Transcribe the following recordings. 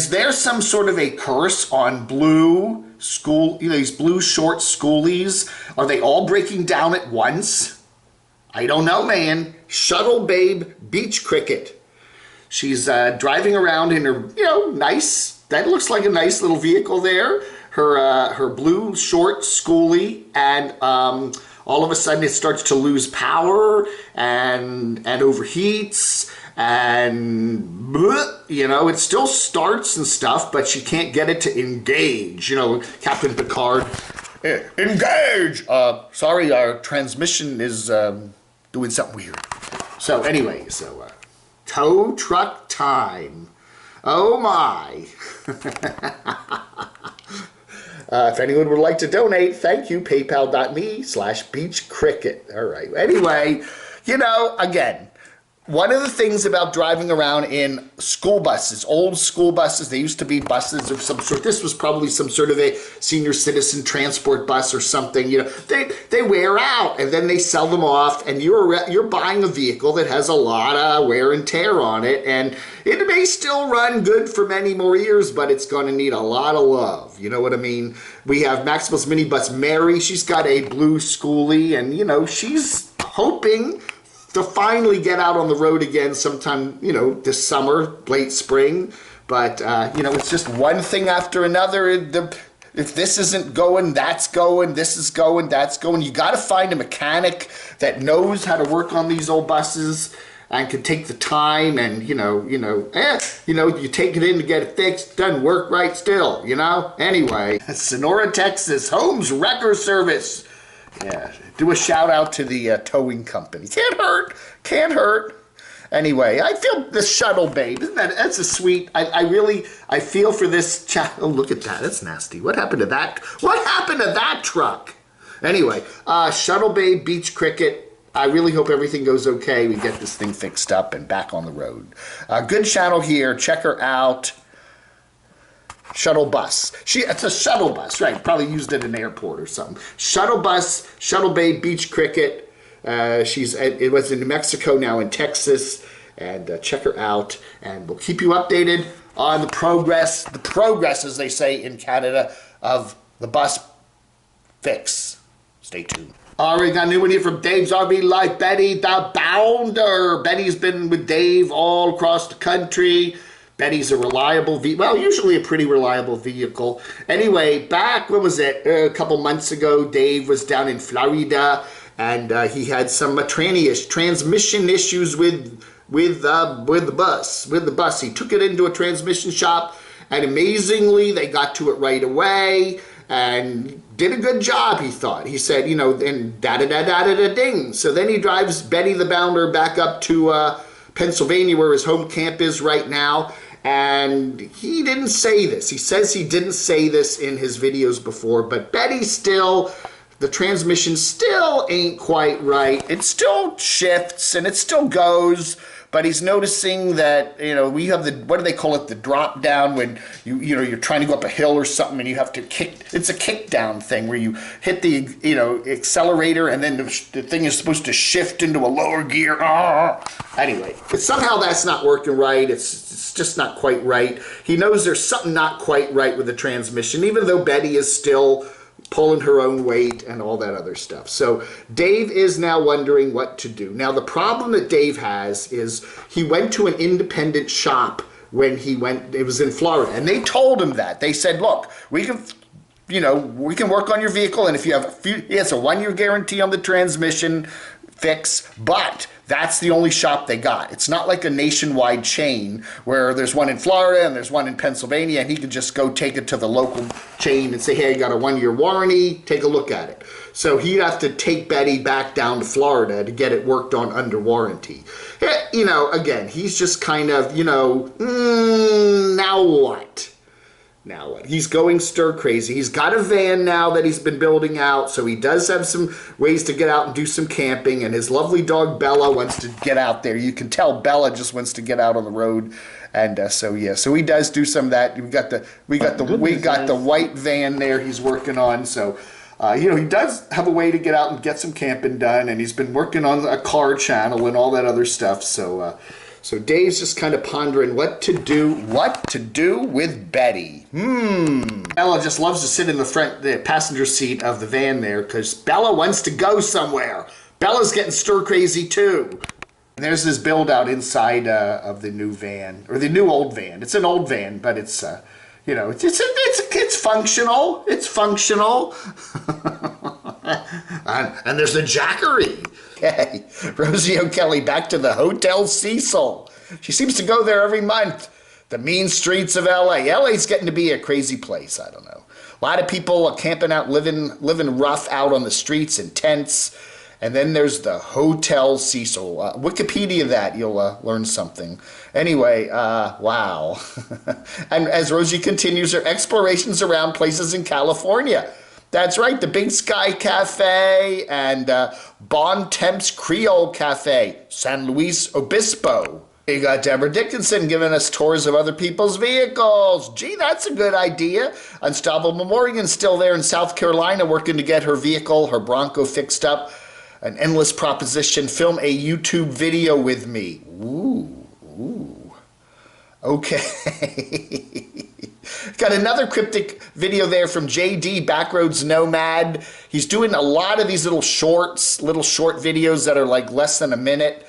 is there some sort of a curse on blue these blue short schoolies? Are they all breaking down at once? I don't know, man. Shuttle Babe Beach Cricket. She's driving around in her, nice, that looks like a nice little vehicle there. Her blue short schoolie, and all of a sudden it starts to lose power and overheats, and it still starts and stuff, but she can't get it to engage. Captain Picard, engage! Sorry, our transmission is doing something weird. So anyway, tow truck time. Oh my. If anyone would like to donate, thank you, paypal.me/beachcricket. All right. Anyway, again, one of the things about driving around in school buses, old school buses, they used to be buses of some sort. This was probably some sort of a senior citizen transport bus or something. They wear out and then they sell them off, and you're buying a vehicle that has a lot of wear and tear on it, and it may still run good for many more years, but it's going to need a lot of love. You know what I mean? We have Maximus Minibus Mary. She's got a blue schoolie, and she's hoping to finally get out on the road again sometime, this summer, late spring. But, it's just one thing after another. If this isn't going, that's going, this is going, that's going. You got to find a mechanic that knows how to work on these old buses and can take the time, and, you take it in to get it fixed, doesn't work right still, Anyway, Sonora, Texas, Holmes Wrecker Service. Yeah, do a shout out to the towing company. Can't hurt. Anyway, I feel the Shuttle Babe. That's a sweet. I feel for this child. Oh, look at that. That's nasty. What happened to that? What happened to that truck? Anyway, Shuttle Babe Beach Cricket. I really hope everything goes okay. We get this thing fixed up and back on the road. Good channel here. Check her out. Shuttle Bus. It's a shuttle bus, right? Probably used at an airport or something. Shuttle Bus, Shuttle Babe Beach Cricket. It was in New Mexico, now in Texas. And check her out. And we'll keep you updated on the progress, as they say in Canada, of the bus fix. Stay tuned. All right, got a new one here from Dave's RV Life. Betty the Bounder. Betty's been with Dave all across the country. Betty's a reliable usually a pretty reliable vehicle. Anyway, back, when was it? A couple months ago, Dave was down in Florida, and he had some transmission issues with the bus. He took it into a transmission shop, and amazingly, they got to it right away and did a good job, he thought. He said, and da-da-da-da-da-da-ding. So then he drives Betty the Bounder back up to Pennsylvania, where his home camp is right now. And he didn't say this. He says he didn't say this in his videos before, but Betty the transmission still ain't quite right. It still shifts and it still goes, but he's noticing that, we have what do they call it? The drop down, when you're trying to go up a hill or something and you have to kick. It's a kick down thing where you hit the, accelerator, and then the thing is supposed to shift into a lower gear. Anyway, but somehow that's not working right. It's just not quite right. He knows there's something not quite right with the transmission, even though Betty is still pulling her own weight and all that other stuff. So Dave is now wondering what to do. Now, the problem that Dave has is he went to an independent shop when it was in Florida, and they told him that. They said, look, we can work on your vehicle, and if you have he has a 1-year guarantee on the transmission fix, but that's the only shop they got. It's not like a nationwide chain where there's one in Florida and there's one in Pennsylvania, and he could just go take it to the local chain and say, hey, I got a 1-year warranty, take a look at it. So he'd have to take Betty back down to Florida to get it worked on under warranty. Again, he's just kind of, now what? Now what? He's going stir crazy. He's got a van now that he's been building out, so he does have some ways to get out and do some camping, and his lovely dog Bella wants to get out there. You can tell Bella just wants to get out on the road, and so he does do some of that. We got the white van there he's working on, so he does have a way to get out and get some camping done, and he's been working on a car channel and all that other stuff, so So Dave's just kind of pondering what to do with Betty. Bella just loves to sit in the passenger seat of the van there because Bella wants to go somewhere. Bella's getting stir crazy too. And there's this build out inside of the new van, or the new old van. It's an old van, but it's you know, it's functional. It's functional. and there's the Jackery. Hey, Rosie O'Kelly back to the Hotel Cecil. She seems to go there every month. The mean streets of LA. LA's getting to be a crazy place. I don't know. A lot of people are camping out, living rough out on the streets in tents. And then there's the Hotel Cecil. Wikipedia that, you'll learn something. Anyway, wow. And as Rosie continues her explorations around places in California. That's right, the Big Sky Cafe and Bon Temps Creole Cafe, San Luis Obispo. You got Deborah Dickinson giving us tours of other people's vehicles. Gee, that's a good idea. Unstoppable Morgan's still there in South Carolina working to get her vehicle, her Bronco, fixed up. An endless proposition, film a YouTube video with me. Ooh. Okay. Got another cryptic video there from JD, Backroads Nomad. He's doing a lot of these little short videos that are like less than a minute.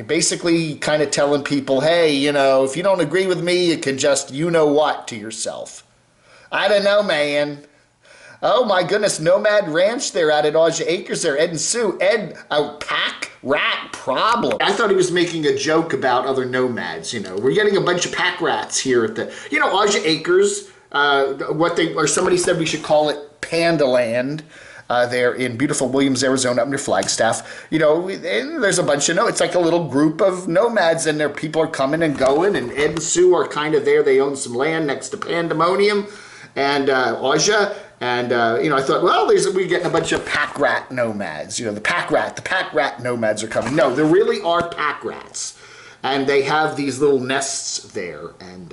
Basically kind of telling people, hey, you know, if you don't agree with me, you can just you-know-what to yourself. I don't know, man. Oh my goodness, Nomad Ranch there out at Aja Acres there. Ed and Sue. Ed, a pack rat problem. I thought he was making a joke about other nomads, you know. We're getting a bunch of pack rats here at the, you know, Aja Acres, somebody said we should call it Panda Land. There in beautiful Williams, Arizona, up near Flagstaff. You know, and there's a bunch of, it's like a little group of nomads, and there people are coming and going, and Ed and Sue are kind of there. They own some land next to Pandemonium and Aja. And, you know, I thought, well, we're getting a bunch of pack rat nomads. You know, the pack rat nomads are coming. No, there really are pack rats. And they have these little nests there. And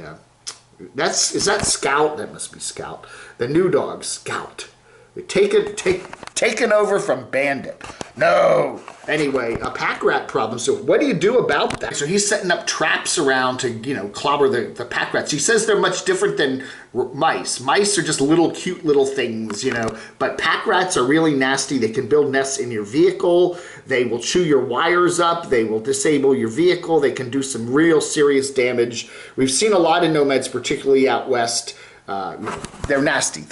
is that Scout? That must be Scout. The new dog, Scout. Taken over from Bandit. No. Anyway, a pack rat problem. So what do you do about that? So he's setting up traps around to, you know, clobber the pack rats. He says they're much different than mice. Mice are just cute little things, you know. But pack rats are really nasty. They can build nests in your vehicle. They will chew your wires up. They will disable your vehicle. They can do some real serious damage. We've seen a lot of nomads, particularly out west. You know, they're nasty.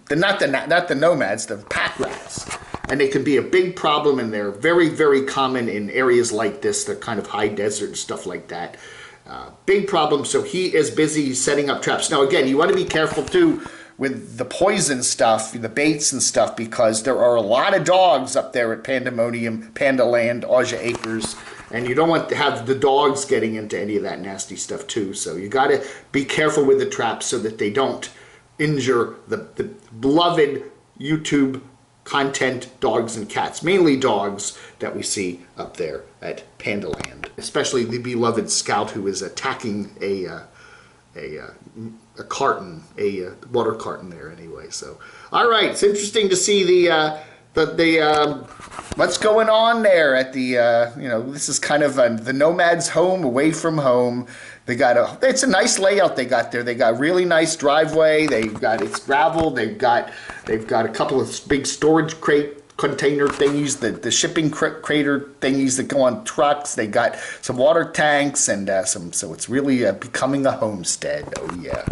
Not the nomads, the pack rats. And they can be a big problem, and they're very, very common in areas like this, the kind of high desert and stuff like that. Big problem, so he is busy setting up traps. Now, again, you want to be careful, too, with the poison stuff, the baits and stuff, because there are a lot of dogs up there at Pandemonium, Panda Land, Aja Acres, and you don't want to have the dogs getting into any of that nasty stuff, too. So you got to be careful with the traps so that they don't injure the beloved YouTube content dogs and cats, mainly dogs that we see up there at Panda Land, especially the beloved Scout who is attacking a carton, a water carton there anyway. So, all right, it's interesting to see the what's going on there at the you know, this is kind of the nomad's home away from home. They got it's a nice layout they got there. They got really nice driveway. It's gravel. They've got a couple of big storage container thingies, the shipping crater thingies that go on trucks. They got some water tanks and so it's really becoming a homestead. Oh yeah.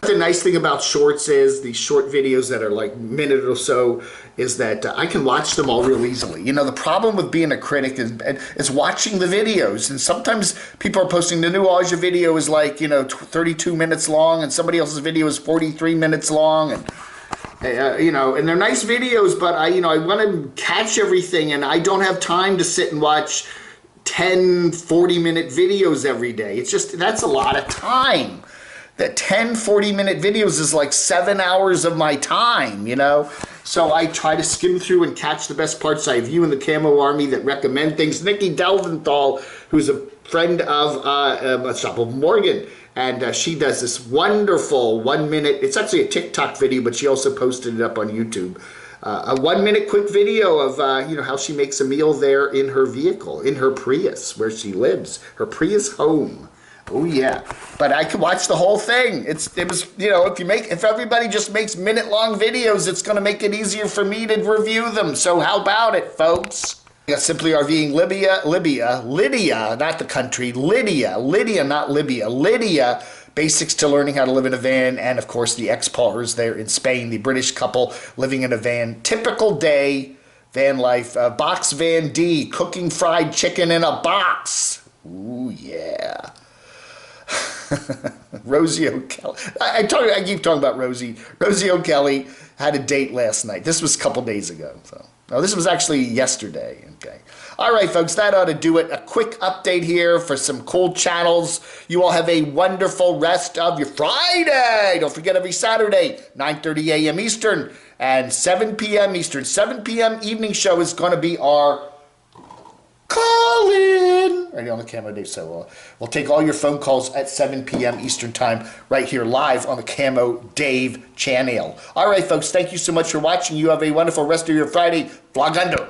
The nice thing about shorts is these short videos that are like a minute or so is that I can watch them all real easily. You know, the problem with being a critic is watching the videos. And sometimes people are posting the new Aja video is like, you know, 32 minutes long, and somebody else's video is 43 minutes long. And you know, and they're nice videos, but I want to catch everything, and I don't have time to sit and watch 10, 40-minute videos every day. It's just, that's a lot of time. That 10, 40-minute videos is like 7 hours of my time, you know? So I try to skim through and catch the best parts. I have you in the Camo Army that recommend things. Nikki Delventhal, who's a friend of Shuttle Morgan, and she does this wonderful 1 minute, it's actually a TikTok video, but she also posted it up on YouTube. a 1-minute quick video of how she makes a meal there in her vehicle, in her Prius, where she lives, her Prius home. Oh yeah, but I could watch the whole thing. It was if everybody just makes minute-long videos, it's going to make it easier for me to review them. So how about it, folks? Simply RVing Lydia, not the country, Lydia, not Libya, Lydia. Basics to learning how to live in a van, and of course the ex-partners there in Spain, the British couple living in a van. Typical day, van life. Box Van D, cooking fried chicken in a box. Ooh yeah. Rosie O'Kelly. I keep talking about Rosie. Rosie O'Kelly had a date last night. This was a couple days ago. So, no, this was actually yesterday. Okay. All right, folks, that ought to do it. A quick update here for some cool channels. You all have a wonderful rest of your Friday. Don't forget, every Saturday, 9:30 a.m. Eastern and 7 p.m. Eastern. 7 p.m. evening show is going to be our call-in right here on the Camo Dave. So we'll take all your phone calls at 7 p.m. Eastern time right here live on the Camo Dave channel. All right, folks, thank you so much for watching. You have a wonderful rest of your Friday. Vlog under.